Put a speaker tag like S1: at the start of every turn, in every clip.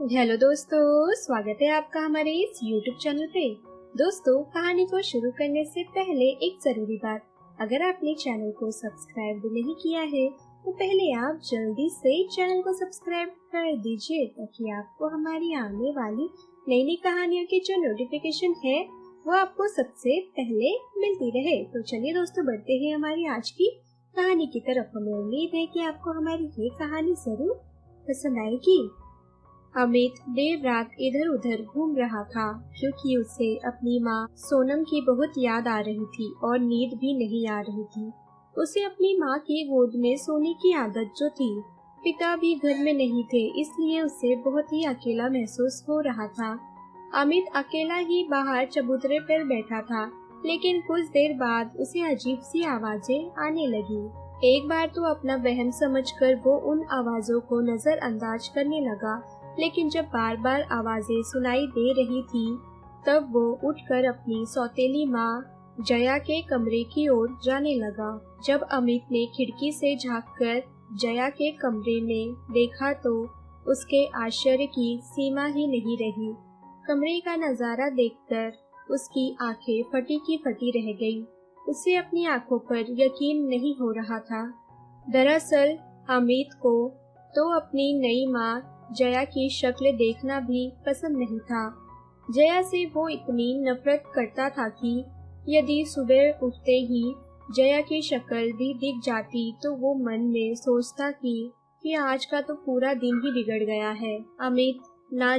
S1: Hello दोस्तों, स्वागत है आपका हमारे इस YouTube चैनल पे। दोस्तों, कहानी को शुरू करने से पहले एक जरूरी बात, अगर आपने चैनल को सब्सक्राइब भी नहीं किया है तो पहले आप जल्दी से चैनल को सब्सक्राइब कर दीजिए ताकि आपको हमारी आने वाली नई नई कहानियों की जो नोटिफिकेशन है वो आपको सबसे पहले मिलती रहे। तो चलिए दोस्तों, बढ़ते हैं हमारी आज की कहानी की तरफ। हमें उम्मीद है कि आपको हमारी ये कहानी जरूर पसंद आएगी। अमित देर रात इधर उधर घूम रहा था क्योंकि उसे अपनी माँ सोनम की बहुत याद आ रही थी और नींद भी नहीं आ रही थी। उसे अपनी माँ की गोद में सोने की आदत जो थी। पिता भी घर में नहीं थे, इसलिए उसे बहुत ही अकेला महसूस हो रहा था। अमित अकेला ही बाहर चबूतरे पर बैठा था, लेकिन कुछ देर बाद उसे अजीब सी आवाजें आने लगी। एक बार तो अपना वहम समझकर वो उन आवाजों को नजरअंदाज करने लगा, लेकिन जब बार बार आवाजें सुनाई दे रही थी तब वो उठकर अपनी सौतेली माँ जया के कमरे की ओर जाने लगा। जब अमित ने खिड़की से झांककर जया के कमरे में देखा तो उसके आश्चर्य की सीमा ही नहीं रही। कमरे का नजारा देखकर उसकी आंखें फटी की फटी रह गईं। उसे अपनी आंखों पर यकीन नहीं हो रहा था। दरअसल अमित को तो अपनी नई माँ जया की शक्ल देखना भी पसंद नहीं था। जया से वो इतनी नफरत करता था कि यदि सुबह उठते ही जया की शक्ल भी दिख जाती तो वो मन में सोचता कि आज का तो पूरा दिन ही बिगड़ गया है। अमित ना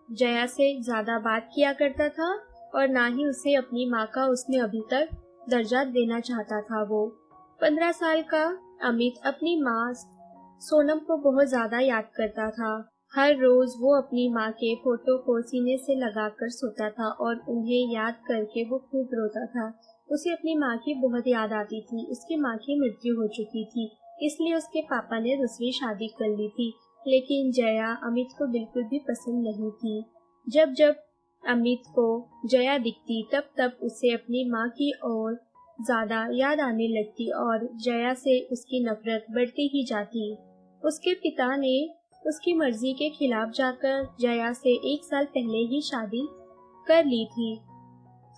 S1: जया से ज्यादा बात किया करता था और ना ही उसे अपनी माँ का उसने अभी तक दर्जा देना चाहता था। वो 15 साल का अमित अपनी माँ सोनम को बहुत ज्यादा याद करता था। हर रोज वो अपनी माँ के फोटो को सीने से लगाकर सोता था और उन्हें याद करके वो खूब रोता था। उसे अपनी माँ की बहुत याद आती थी। उसकी माँ की मृत्यु हो चुकी थी, इसलिए उसके पापा ने दूसरी शादी कर ली थी, लेकिन जया अमित को बिल्कुल भी पसंद नहीं थी। जब जब अमित को जया दिखती तब तब उसे अपनी माँ की ओर ज्यादा याद आने लगती और जया से उसकी नफरत बढ़ती ही जाती। उसके पिता ने उसकी मर्जी के खिलाफ जाकर जया से 1 साल पहले ही शादी कर ली थी।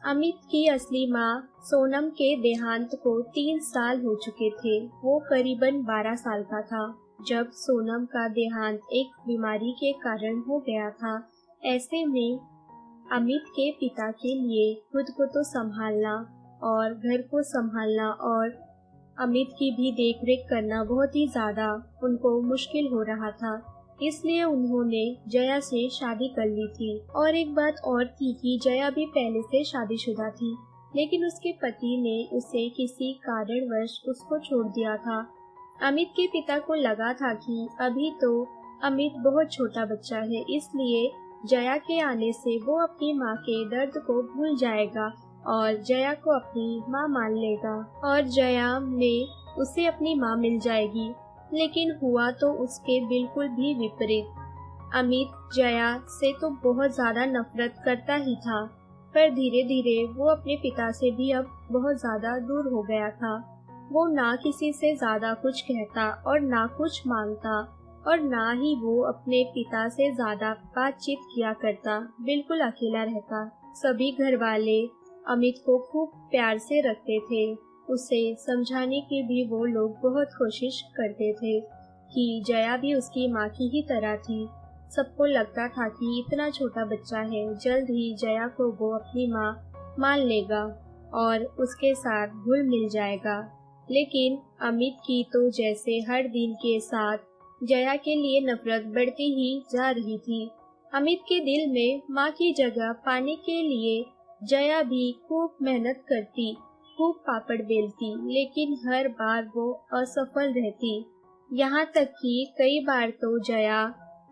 S1: अमित की असली माँ सोनम के देहांत को 3 साल हो चुके थे। वो करीबन 12 साल का था जब सोनम का देहांत एक बीमारी के कारण हो गया था। ऐसे में अमित के पिता के लिए खुद को तो संभालना और घर को संभालना और अमित की भी देखरेख करना बहुत ही ज्यादा उनको मुश्किल हो रहा था। इसलिए उन्होंने जया से शादी कर ली थी। और एक बात और थी कि जया भी पहले से शादीशुदा थी, लेकिन उसके पति ने उसे किसी कारणवश उसको छोड़ दिया था। अमित के पिता को लगा था कि अभी तो अमित बहुत छोटा बच्चा है, इसलिए जया के आने से वो अपनी माँ के दर्द को भूल जाएगा और जया को अपनी माँ मान लेगा और जया में उसे अपनी माँ मिल जाएगी। लेकिन हुआ तो उसके बिल्कुल भी विपरीत। अमित जया से तो बहुत ज्यादा नफरत करता ही था, पर धीरे धीरे वो अपने पिता से भी अब बहुत ज्यादा दूर हो गया था। वो ना किसी से ज्यादा कुछ कहता और ना कुछ मांगता और ना ही वो अपने पिता से ज्यादा बातचीत किया करता। बिल्कुल अकेला रहता। सभी घर वाले अमित को खूब प्यार से रखते थे। उसे समझाने की भी वो लोग बहुत कोशिश करते थे कि जया भी उसकी माँ की ही तरह थी। सबको लगता था कि इतना छोटा बच्चा है, जल्द ही जया को वो अपनी माँ मान लेगा और उसके साथ घुल मिल जाएगा। लेकिन अमित की तो जैसे हर दिन के साथ जया के लिए नफरत बढ़ती ही जा रही थी। अमित के दिल में माँ की जगह पाने के लिए जया भी खूब मेहनत करती, खूब पापड़ बेलती, लेकिन हर बार वो असफल रहती। यहाँ तक कि कई बार तो जया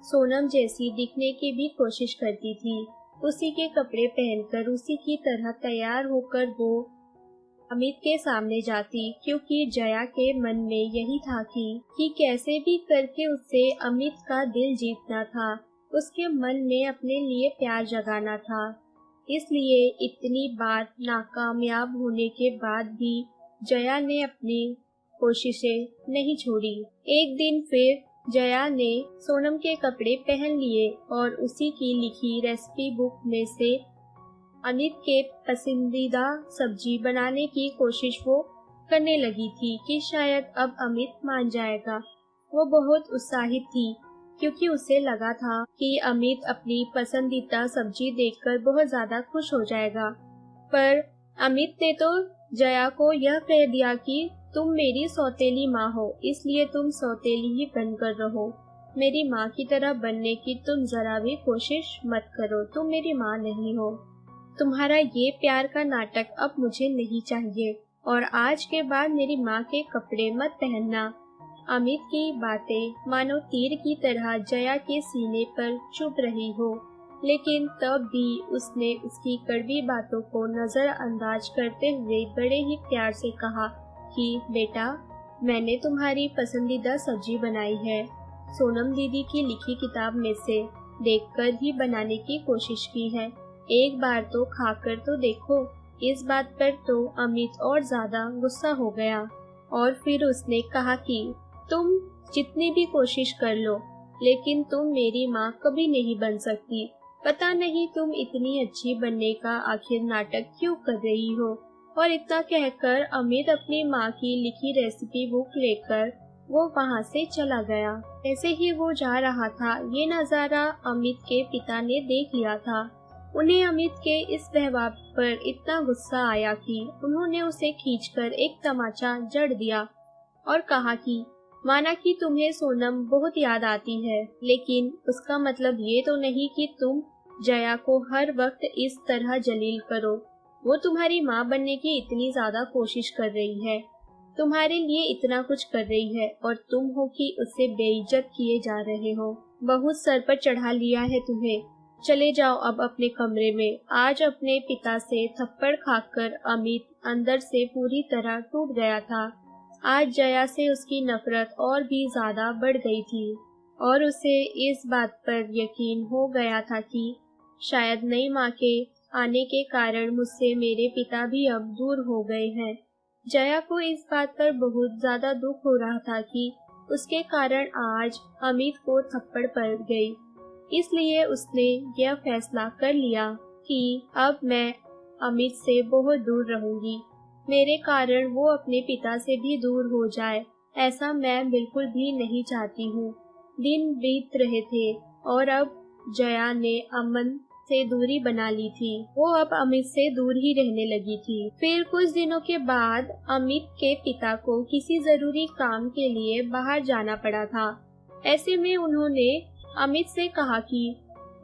S1: सोनम जैसी दिखने की भी कोशिश करती थी। उसी के कपड़े पहनकर उसी की तरह तैयार होकर वो अमित के सामने जाती, क्योंकि जया के मन में यही था कि कैसे भी करके उससे अमित का दिल जीतना था, उसके मन में अपने लिए प्यार जगाना था। इसलिए इतनी बार नाकामयाब होने के बाद भी जया ने अपनी कोशिशें नहीं छोड़ी। एक दिन फिर जया ने सोनम के कपड़े पहन लिए और उसी की लिखी रेसिपी बुक में से अमित के पसंदीदा सब्जी बनाने की कोशिश वो करने लगी थी कि शायद अब अमित मान जाएगा। वो बहुत उत्साहित थी क्योंकि उसे लगा था कि अमित अपनी पसंदीदा सब्जी देखकर बहुत ज्यादा खुश हो जाएगा। पर अमित ने तो जया को यह कह दिया कि तुम मेरी सौतेली माँ हो, इसलिए तुम सौतेली ही बनकर रहो। मेरी माँ की तरह बनने की तुम जरा भी कोशिश मत करो, तुम मेरी माँ नहीं हो। तुम्हारा ये प्यार का नाटक अब मुझे नहीं चाहिए और आज के बाद मेरी माँ के कपड़े मत पहनना। अमित की बातें मानो तीर की तरह जया के सीने पर चुभ रही हो, लेकिन तब भी उसने उसकी कड़वी बातों को नजरअंदाज करते हुए बड़े ही प्यार से कहा कि बेटा, मैंने तुम्हारी पसंदीदा सब्जी बनाई है। सोनम दीदी की लिखी किताब में से देखकर ही बनाने की कोशिश की है। एक बार तो खाकर तो देखो। इस बात पर तो अमित और ज्यादा गुस्सा हो गया और फिर उसने कहा कि तुम जितनी भी कोशिश कर लो, लेकिन तुम मेरी माँ कभी नहीं बन सकती। पता नहीं तुम इतनी अच्छी बनने का आखिर नाटक क्यों कर रही हो। और इतना कहकर अमित अपनी माँ की लिखी रेसिपी बुक लेकर वो वहाँ से चला गया। ऐसे ही वो जा रहा था, ये नज़ारा अमित के पिता ने देख लिया था। उन्हें अमित के इस व्यवहार पर इतना गुस्सा आया कि उन्होंने उसे खींचकर एक तमाचा जड़ दिया और कहा कि माना कि तुम्हें सोनम बहुत याद आती है, लेकिन उसका मतलब ये तो नहीं कि तुम जया को हर वक्त इस तरह जलील करो। वो तुम्हारी माँ बनने की इतनी ज्यादा कोशिश कर रही है, तुम्हारे लिए इतना कुछ कर रही है और तुम हो कि उससे बेइज्जत किए जा रहे हो। बहुत सर पर चढ़ा लिया है तुम्हें। चले जाओ अब अपने कमरे में। आज अपने पिता से थप्पड़ खाकर अमित अंदर से पूरी तरह टूट गया था। आज जया से उसकी नफरत और भी ज्यादा बढ़ गई थी और उसे इस बात पर यकीन हो गया था कि शायद नई माँ के आने के कारण मुझसे मेरे पिता भी अब दूर हो गए हैं। जया को इस बात पर बहुत ज्यादा दुख हो रहा था कि उसके कारण आज अमित को थप्पड़ पड़ गई। इसलिए उसने यह फैसला कर लिया कि अब मैं अमित से बहुत दूर रहूंगी। मेरे कारण वो अपने पिता से भी दूर हो जाए, ऐसा मैं बिल्कुल भी नहीं चाहती हूँ। दिन बीत रहे थे और अब जया ने अमन से दूरी बना ली थी। वो अब अमित से दूर ही रहने लगी थी। फिर कुछ दिनों के बाद अमित के पिता को किसी जरूरी काम के लिए बाहर जाना पड़ा था। ऐसे में उन्होंने अमित से कहा कि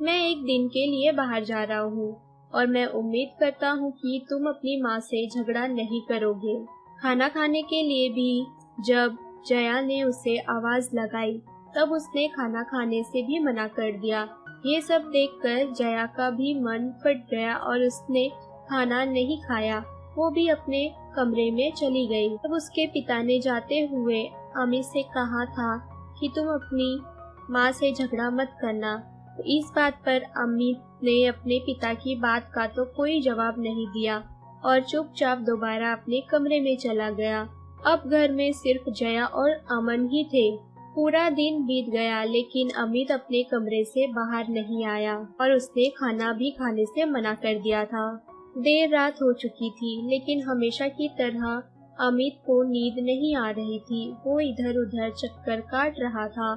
S1: मैं एक दिन के लिए बाहर जा रहा हूँ और मैं उम्मीद करता हूँ कि तुम अपनी माँ से झगड़ा नहीं करोगे। खाना खाने के लिए भी जब जया ने उसे आवाज लगाई तब उसने खाना खाने से भी मना कर दिया। ये सब देखकर जया का भी मन फट गया और उसने खाना नहीं खाया। वो भी अपने कमरे में चली गई। तब उसके पिता ने जाते हुए अमित से कहा था कि तुम अपनी माँ से झगड़ा मत करना। तो इस बात पर अमित ने अपने पिता की बात का तो कोई जवाब नहीं दिया और चुपचाप दोबारा अपने कमरे में चला गया। अब घर में सिर्फ जया और अमन ही थे। पूरा दिन बीत गया लेकिन अमित अपने कमरे से बाहर नहीं आया और उसने खाना भी खाने से मना कर दिया था। देर रात हो चुकी थी लेकिन हमेशा की तरह अमित को नींद नहीं आ रही थी। वो इधर उधर चक्कर काट रहा था।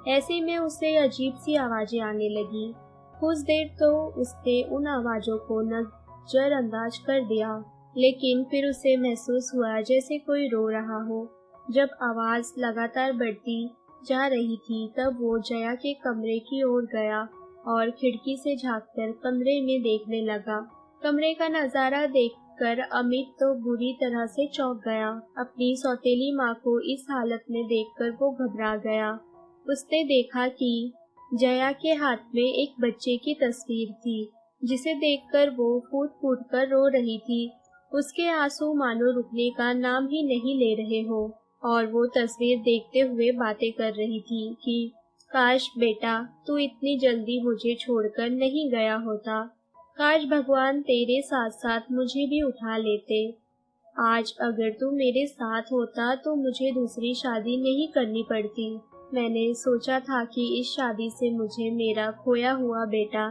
S1: ऐसे में उसे अजीब सी आवाजें आने लगी। कुछ देर तो उसने उन आवाजों को नजरअंदाज कर दिया, लेकिन फिर उसे महसूस हुआ जैसे कोई रो रहा हो। जब आवाज लगातार बढ़ती जा रही थी तब वो जया के कमरे की ओर गया और खिड़की से झांककर कमरे में देखने लगा। कमरे का नजारा देखकर अमित तो बुरी तरह से चौंक गया। अपनी सौतेली माँ को इस हालत में देखकर वो घबरा गया। उसने देखा कि जया के हाथ में एक बच्चे की तस्वीर थी जिसे देखकर वो फूट फूट कर रो रही थी। उसके आंसू मानो रुकने का नाम ही नहीं ले रहे हो और वो तस्वीर देखते हुए बातें कर रही थी कि काश बेटा तू इतनी जल्दी मुझे छोड़कर नहीं गया होता। काश भगवान तेरे साथ साथ मुझे भी उठा लेते। आज अगर तू मेरे साथ होता तो मुझे दूसरी शादी नहीं करनी पड़ती। मैंने सोचा था कि इस शादी से मुझे मेरा खोया हुआ बेटा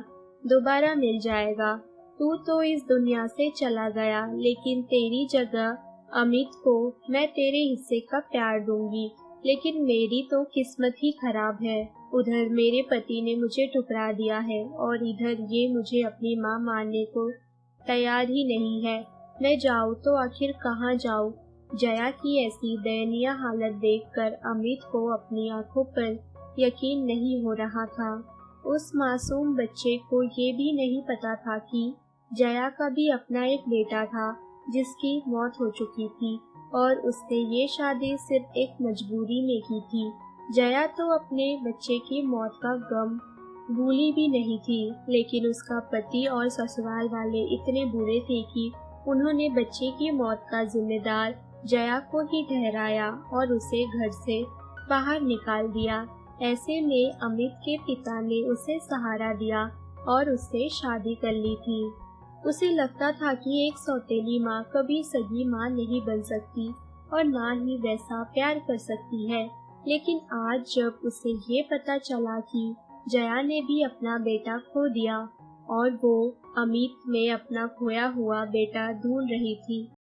S1: दोबारा मिल जाएगा। तू तो इस दुनिया से चला गया, लेकिन तेरी जगह अमित को मैं तेरे हिस्से का प्यार दूंगी। लेकिन मेरी तो किस्मत ही खराब है। उधर मेरे पति ने मुझे ठुकरा दिया है और इधर ये मुझे अपनी माँ मानने को तैयार ही नहीं है। मैं जाऊँ तो आखिर कहाँ जाऊँ? जया की ऐसी दयनीय हालत देखकर अमित को अपनी आंखों पर यकीन नहीं हो रहा था। उस मासूम बच्चे को ये भी नहीं पता था कि जया का भी अपना एक बेटा था जिसकी मौत हो चुकी थी और उसने ये शादी सिर्फ एक मजबूरी में की थी। जया तो अपने बच्चे की मौत का गम भूली भी नहीं थी, लेकिन उसका पति और ससुराल वाले इतने बुरे थे कि उन्होंने बच्चे की मौत का जिम्मेदार जया को ही ठहराया और उसे घर से बाहर निकाल दिया। ऐसे में अमित के पिता ने उसे सहारा दिया और उससे शादी कर ली थी। उसे लगता था कि एक सौतेली माँ कभी सगी माँ नहीं बन सकती और ना ही वैसा प्यार कर सकती है। लेकिन आज जब उसे ये पता चला कि जया ने भी अपना बेटा खो दिया और वो अमित में अपना खोया हुआ बेटा ढूंढ रही थी,